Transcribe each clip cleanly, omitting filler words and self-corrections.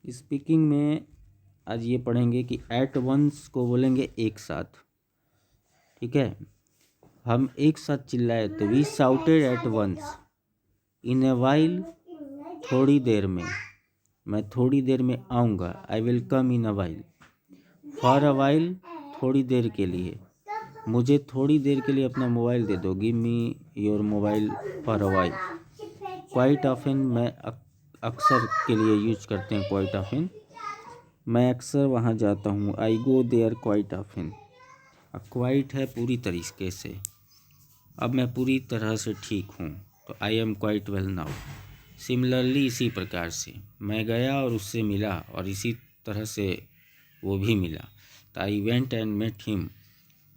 Speaking में आज ये पढ़ेंगे कि एट वंस को बोलेंगे एक साथ। ठीक है, हम एक साथ चिल्लाए तो we shouted at once. In a while, थोड़ी देर में, मैं थोड़ी देर में आऊँगा। I will come in a while. For a while, थोड़ी देर के लिए, मुझे थोड़ी देर के लिए अपना मोबाइल दे दो। Give me your mobile for a while. Quite often, मैं अक्सर के लिए यूज करते हैं क्वाइट ऑफन, मैं अक्सर वहाँ जाता हूँ। I go there quite often. Quite है पूरी तरीके से, अब मैं पूरी तरह से ठीक हूँ तो I am quite well now. Similarly, इसी प्रकार से, मैं गया और उससे मिला और इसी तरह से वो भी मिला तो I went and met him.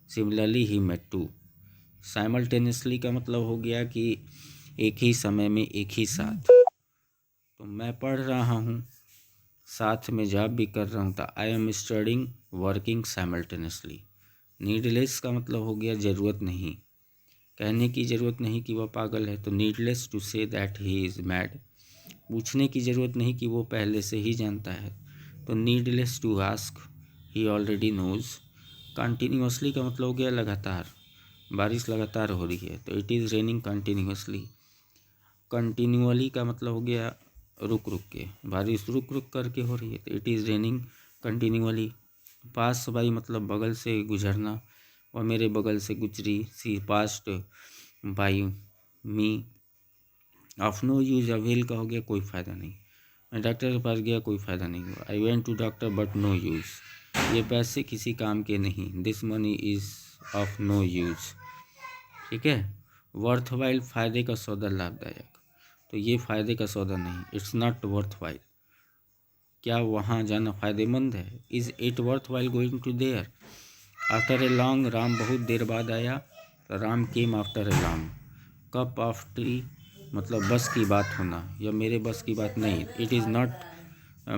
Similarly he met too. Simultaneously का मतलब हो गया कि एक ही समय में एक ही साथ। तो मैं पढ़ रहा हूँ, साथ में जॉब भी कर रहा हूँ तो I am studying working simultaneously. Needless का मतलब हो गया ज़रूरत नहीं, कहने की ज़रूरत नहीं कि वह पागल है तो needless to say that he is mad. पूछने की ज़रूरत नहीं कि वो पहले से ही जानता है तो needless to ask he already knows. Continuously का मतलब हो गया लगातार, बारिश लगातार हो रही है तो it is raining continuously. Continually का मतलब हो गया रुक रुक के, बारिश रुक रुक करके हो रही है तो it is raining continuously. Pass by मतलब बगल से गुजरना, और मेरे बगल से गुजरी। She passed by me. Of no use, avail का हो गया कोई फ़ायदा नहीं। मैं डॉक्टर के पास गया, कोई फ़ायदा नहीं हुआ। I went to doctor but no use, ये पैसे किसी काम के नहीं। This money is of no use. ठीक है। वर्थ वाइल, फ़ायदे का सौदा, लाभदायक, तो ये फ़ायदे का सौदा नहीं। इट्स नॉट वर्थ वाइल, क्या वहाँ जाना फ़ायदेमंद है। Is it worth while going to there. After a long, Ram बहुत देर बाद आया, Ram came after a long. Cup of tea मतलब बस की बात होना, या मेरे बस की बात नहीं। It is not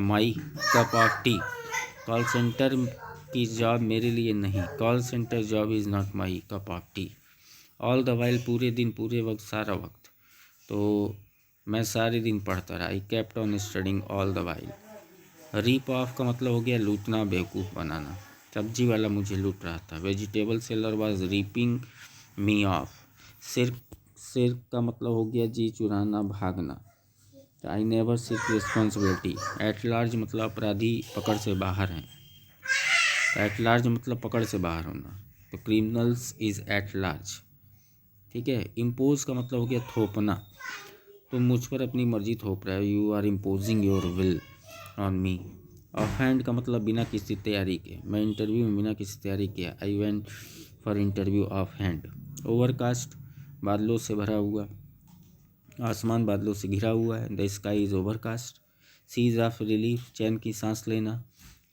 my cup of T. Call centre की जॉब मेरे लिए नहीं। Call centre job is not my cup of T. All the while, पूरे दिन, पूरे वक्त, सारा वक्त, तो मैं सारे दिन पढ़ता रहा। I kept on studying all the while. Rip off का मतलब हो गया लूटना, बेवकूफ़ बनाना। सब्जी वाला मुझे लूट रहा था। Vegetable seller was reaping me of. सिर सिर का मतलब हो गया जी चुराना, भागना। I never sick responsibility. At large मतलब अपराधी पकड़ से बाहर हैं, एट लार्ज मतलब पकड़ से बाहर होना, तो क्रिमिनल्स इज़ एट लार्ज। ठीक है। इम्पोज का मतलब हो गया थोपना, तुम मुझ पर अपनी मर्जी थोप रहे हो। You are imposing your will on me. Off hand का मतलब बिना किसी तैयारी के, मैं इंटरव्यू में बिना किसी तैयारी किया। I went for interview of hand. Overcast, बादलों से भरा हुआ, आसमान बादलों से घिरा हुआ है। The sky is overcast. Seize of relief, चैन की सांस लेना।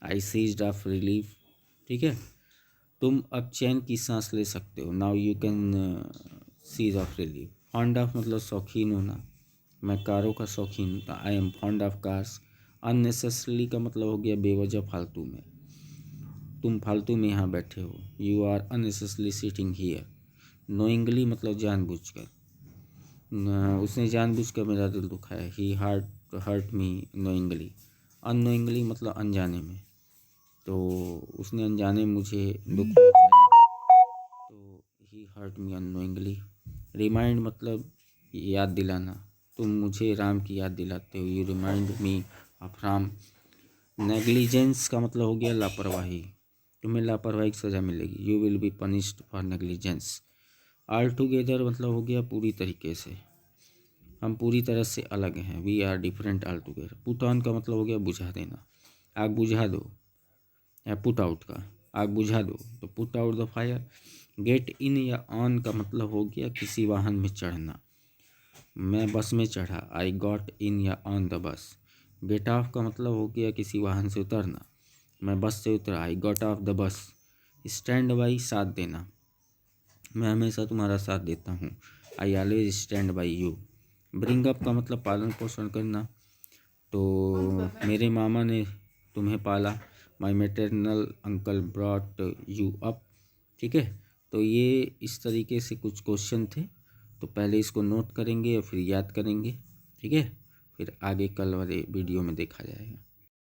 I seized of relief. ठीक है। तुम अब चैन की सांस ले सकते हो। Now you can cease of relief. Fond of मतलब शौकीन होना, मैं कारों का शौकीन हूँ, I am fond of cars. Unnecessarily का मतलब हो गया बेवजह, फालतू में, तुम फालतू में यहाँ बैठे हो। You are unnecessarily sitting here. Knowingly मतलब जानबूझकर, उसने जानबूझकर मेरा दिल दुखाया। He hurt me knowingly. Unknowingly मतलब अनजाने में, तो उसने अनजाने मुझे दुख पहुँचाया, तो ही हर्ट मी अननोइंगली। रिमाइंड मतलब याद दिलाना, तुम मुझे राम की याद दिलाते हो। You remind me of Ram. Negligence का मतलब हो गया लापरवाही, तुम्हें लापरवाही की सज़ा मिलेगी। You will be punished for negligence. All together मतलब हो गया पूरी तरीके से, हम पूरी तरह से अलग हैं। We are different all together. Put on का मतलब हो गया बुझा देना, आग बुझा दो। या पुट आउट का, आग बुझा दो, तो put out the fire. Get in या ऑन का मतलब हो गया किसी वाहन में चढ़ना, मैं बस में चढ़ा। आई गॉट इन या on the bus. Get off का मतलब हो गया किसी वाहन से उतरना, मैं बस से उतरा। I got off the bus. Stand by, साथ देना, मैं हमेशा तुम्हारा साथ देता हूँ। I always stand by you. Bring up का मतलब पालन पोषण करना, तो मेरे मामा ने तुम्हें पाला। My maternal uncle brought you up. ठीक है। तो ये इस तरीके से कुछ क्वेश्चन थे, तो पहले इसको नोट करेंगे और फिर याद करेंगे। ठीक है, फिर आगे कल वाले वीडियो में देखा जाएगा।